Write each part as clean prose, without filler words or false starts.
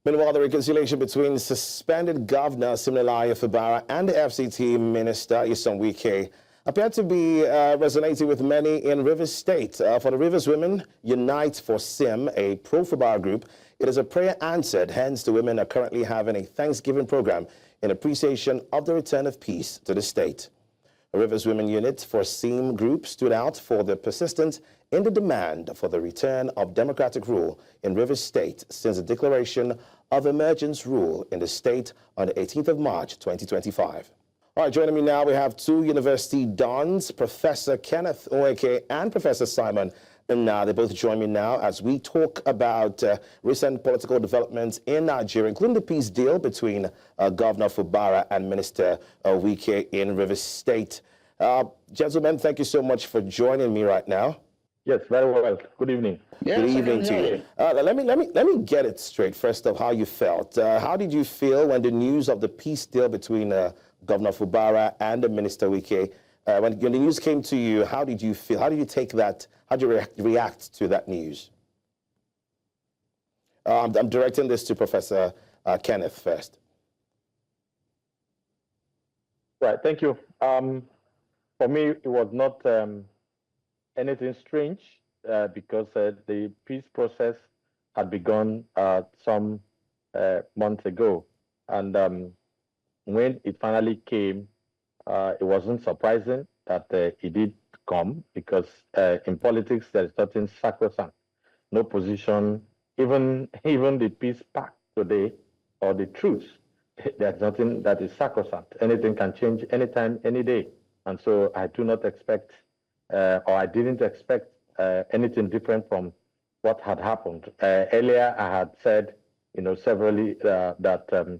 Meanwhile, the reconciliation between suspended Governor Siminalayi Fubara and the FCT Minister Nyesom Wike appeared to be resonating with many in Rivers State. For the Rivers Women Unite for Sim, a pro-Fubara group, it is a prayer answered. Hence, the women are currently having a Thanksgiving program in appreciation of the return of peace to the state. The Rivers Women Unit for Sim group stood out for their persistence in the demand for the return of democratic rule in Rivers State since the declaration of emergence rule in the state on the 18th of March 2025. All right, joining me now, we have two university dons, Professor Kenneth Nweke and Professor Simon. And they both join me now as we talk about recent political developments in Nigeria, including the peace deal between Governor Fubara and Minister Wike in Rivers State. Gentlemen, thank you so much for joining me right now. Yes, very well. Good evening. Yes, good evening to you. Let me get it straight first of how you felt. How did you feel when the news of the peace deal between Governor Fubara and the Minister Wike, when the news came to you, how did you feel? How did you take that? How did you react to that news? I'm directing this to Professor Kenneth first. Right, thank you. For me, it was not anything strange because the peace process had begun some months ago. And when it finally came, it wasn't surprising that it did come because in politics, there is nothing sacrosanct. No position, even the peace pact today or the truce, there's nothing that is sacrosanct. Anything can change anytime, any day. And so I do not expect or I didn't expect anything different from what had happened. Earlier, I had said, severally that,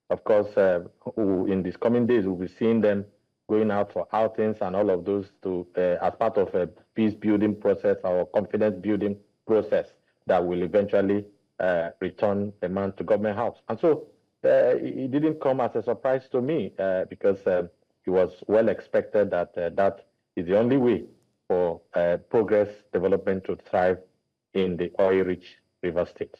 of course, in these coming days, we'll be seeing them going out for outings and all of those to as part of a peace-building process or confidence-building process that will eventually return a man to government house. And so it didn't come as a surprise to me because it was well expected that that is the only way for progress development to thrive in the oil-rich River State.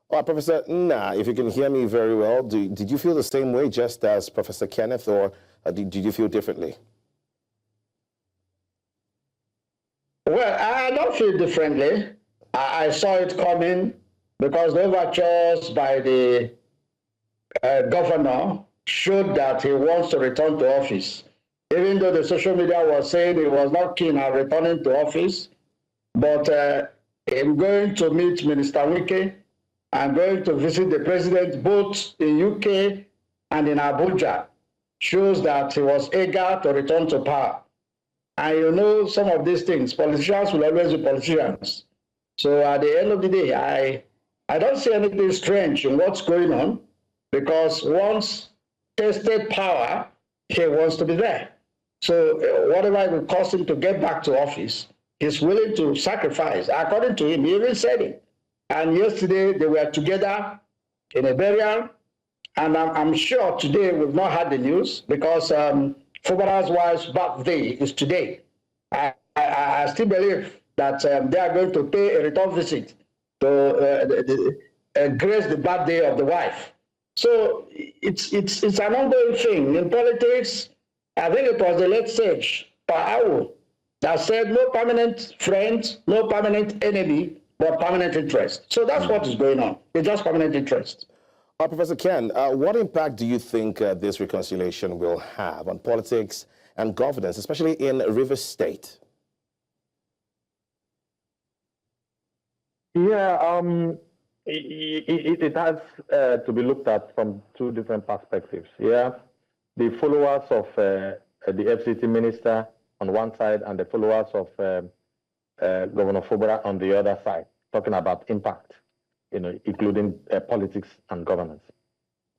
All right, Professor, if you can hear me very well, did you feel the same way just as Professor Kenneth, or did you feel differently? Well, I don't feel differently. I saw it coming because the overtures by the governor showed that he wants to return to office. Even though the social media was saying he was not keen on returning to office, but I'm going to meet Minister Wike. I'm going to visit the president both in UK and in Abuja. Shows that he was eager to return to power. And some of these things, politicians will always be politicians. So at the end of the day, I don't see anything strange in what's going on because once tasted power, he wants to be there. So whatever it will cost him to get back to office, he's willing to sacrifice. According to him, he even said it. And yesterday they were together in a burial. And I'm sure today we've not had the news because Fubara's wife's birthday is today. I still believe that they are going to pay a return visit to grace the birthday of the wife. So it's an ongoing thing. In politics, I think it was the late sage, Pa'au, that said no permanent friend, no permanent enemy, but permanent interest. So that's what is going on. It's just permanent interest. Professor Ken, what impact do you think this reconciliation will have on politics and governance, especially in Rivers State? Yeah, it has to be looked at from two different perspectives. Yeah, the followers of the FCT minister on one side and the followers of Governor Fubara on the other side, talking about impact, including politics and governance.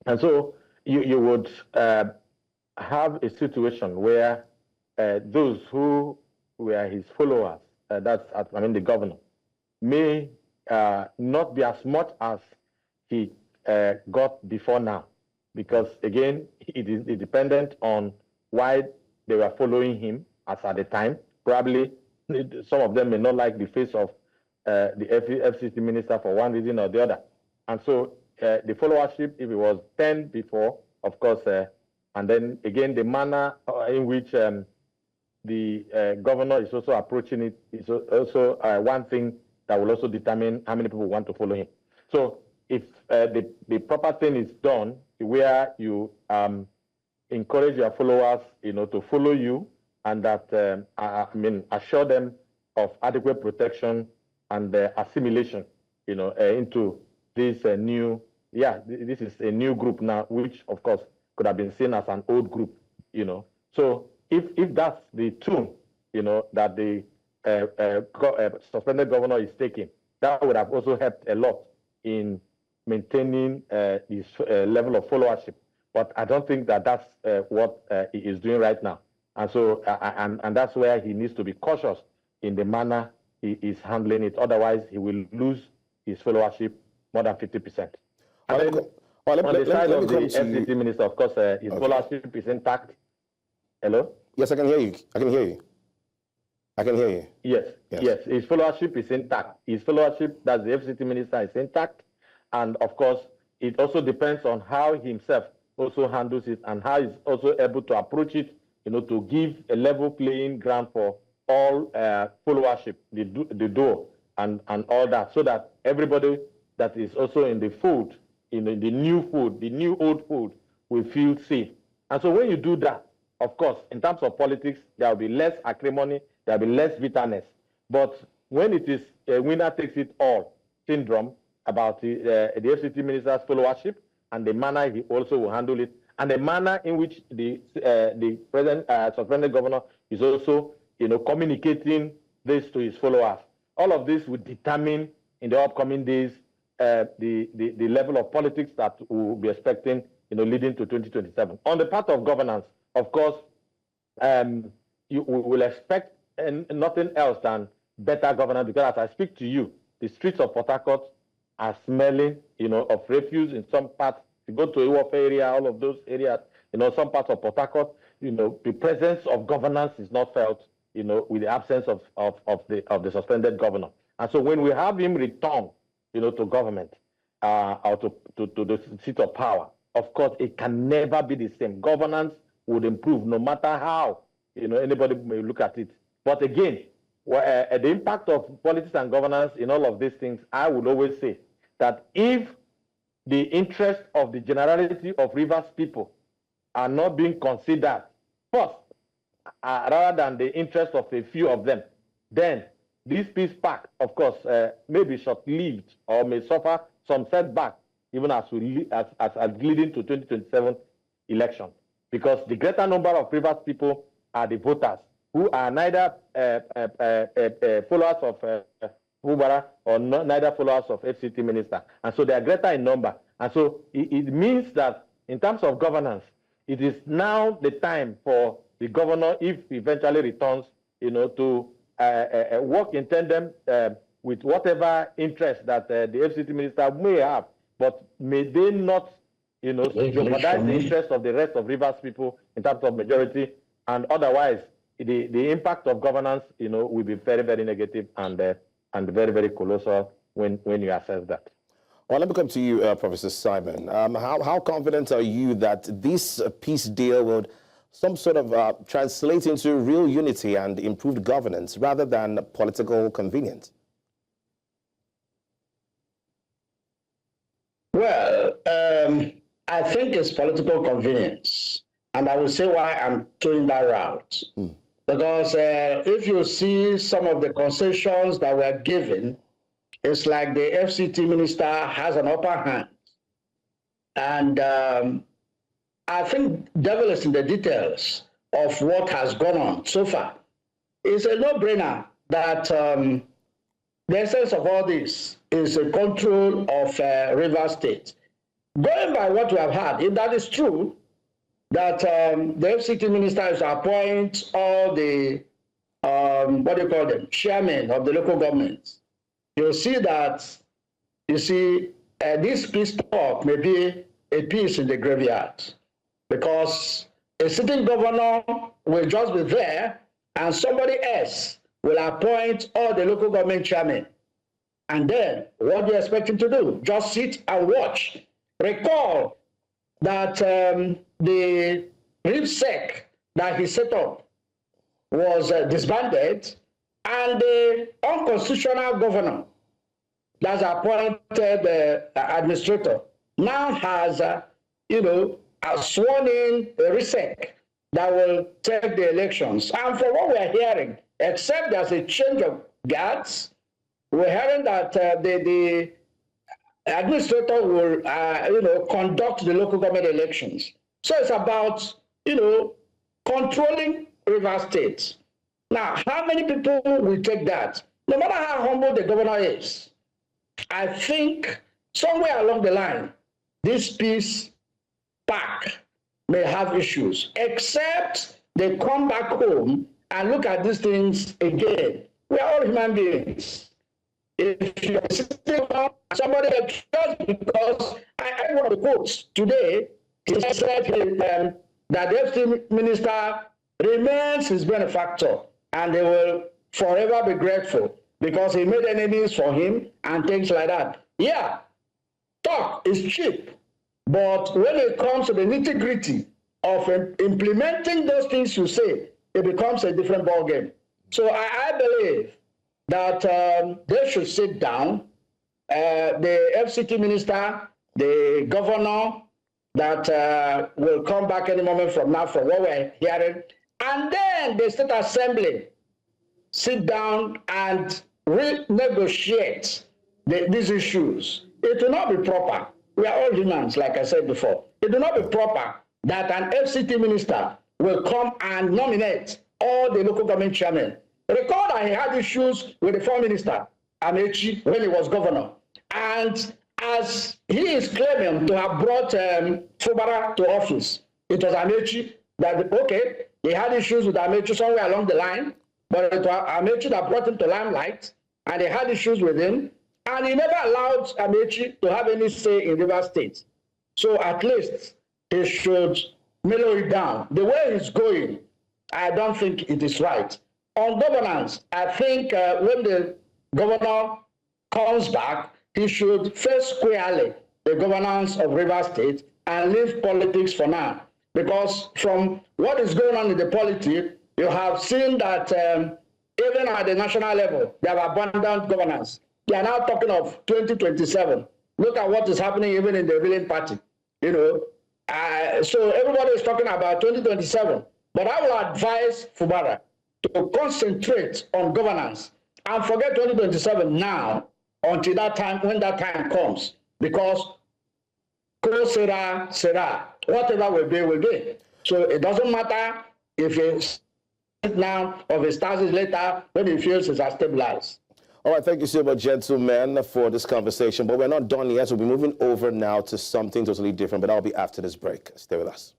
And so you would have a situation where those who were his followers, the governor, may not be as much as he got before now, because again, it is dependent on why they were following him as at the time. Probably some of them may not like the face of the FCT minister for one reason or the other. And so the followership, if it was 10 before, of course, and then again, the manner in which the governor is also approaching it is also one thing that will also determine how many people want to follow him. So if the proper thing is done, where you encourage your followers, to follow you, and that assure them of adequate protection and assimilation, into this new. This is a new group now, which of course could have been seen as an old group, So if that's the tune, that the suspended governor is taking, that would have also helped a lot in maintaining his level of followership. But I don't think that that's what he is doing right now. And so, and that's where he needs to be cautious in the manner he is handling it. Otherwise, he will lose his followership more than 50%. And then, on the side of the FCT minister, of course, his followership is intact. Hello? Yes, I can hear you. I can hear you. I can hear you. Yes. His followership is intact. His followership, that's the FCT minister, is intact. And of course, it also depends on how himself also handles it and how he's also able to approach it, to give a level playing ground for all followership, the duo and all that, so that everybody that is also in the fold, the new old fold, will feel safe. And so when you do that, of course, in terms of politics, there will be less acrimony, there will be less bitterness. But when it is a winner takes it all syndrome about the FCT minister's followership and the manner he also will handle it, and the manner in which the present suspended governor is also, communicating this to his followers, all of this will determine in the upcoming days the level of politics that we will be expecting, leading to 2027. On the part of governance, of course, you will expect nothing else than better governance, because as I speak to you, the streets of Port Harcourt are smelling, of refuse in some parts. You go to Iwofe area, all of those areas, some parts of Port Harcourt, the presence of governance is not felt, with the absence of the suspended governor. And so when we have him return, to government, or to the seat of power, of course, it can never be the same. Governance would improve no matter how, anybody may look at it. But again, the impact of politics and governance in all of these things, I would always say that if the interest of the generality of Rivers people are not being considered first, rather than the interest of a few of them, then this peace pact, of course, may be short-lived or may suffer some setback, even as leading to 2027 election. Because the greater number of Rivers people are the voters who are neither followers of Fubara or neither followers of FCT minister. And so they are greater in number. And so it means that in terms of governance, it is now the time for the governor, if he eventually returns, to work in tandem with whatever interest that the FCT minister may have, but may they not, jeopardize the interest of the rest of Rivers people in terms of majority, and otherwise the impact of governance, will be very, very negative and very, very colossal when you assess that. Well, let me come to you, Professor Simon. How confident are you that this peace deal would some sort of translate into real unity and improved governance rather than political convenience? Well, I think it's political convenience. And I will say why I'm doing that route. Because if you see some of the concessions that were given, it's like the FCT minister has an upper hand. And I think devil is in the details of what has gone on so far. It's a no-brainer that the essence of all this is a control of Rivers State. Going by what we have had, if that is true, that the FCT minister is to appoint all the, chairmen of the local governments, you'll see that, this peace talk may be a piece in the graveyard, because a sitting governor will just be there and somebody else will appoint all the local government chairmen. And then what do you expect him to do? Just sit and watch recall that the RIFSEC that he set up was disbanded, and the unconstitutional governor that's appointed administrator now has, sworn in a RIFSEC that will take the elections. And for what we're hearing, except there's a change of guards, we're hearing that the administrator will, conduct the local government elections. So it's about, controlling Rivers State. Now, how many people will take that? No matter how humble the governor is, I think somewhere along the line, this peace pact may have issues, except they come back home and look at these things again. We are all human beings. If you're sitting on somebody just because I want the quotes today, he said that the FT minister remains his benefactor, and they will forever be grateful because he made enemies for him and things like that. Yeah, talk is cheap, but when it comes to the nitty-gritty of implementing those things you say, it becomes a different ballgame. So I believe that they should sit down, the FCT minister, the governor, that will come back any moment from now from what we're hearing, and then the state assembly sit down and renegotiate these issues. It will not be proper. We are all humans, like I said before. It will not be proper that an FCT minister will come and nominate all the local government chairmen. Recall that he had issues with the foreign minister, Amechi, when he was governor. And as he is claiming to have brought Fubara to office, it was Amechi that, okay, he had issues with Amechi somewhere along the line, but it was Amechi that brought him to limelight, and he had issues with him, and he never allowed Amechi to have any say in Rivers State. So at least he should mellow it down. The way it's going, I don't think it is right. On governance, I think when the governor comes back, he should face squarely the governance of Rivers State and leave politics for now. Because from what is going on in the politics, you have seen that even at the national level, they have abandoned governance. They are now talking of 2027. Look at what is happening even in the ruling party. So everybody is talking about 2027. But I will advise Fubara to concentrate on governance and forget 2027 now until that time, when that time comes. Because sera, whatever will be. So it doesn't matter if it's now or if it starts later when he feels it's stabilized. All right, thank you so much, gentlemen, for this conversation. But we're not done yet. We'll be moving over now to something totally different, but that'll be after this break. Stay with us.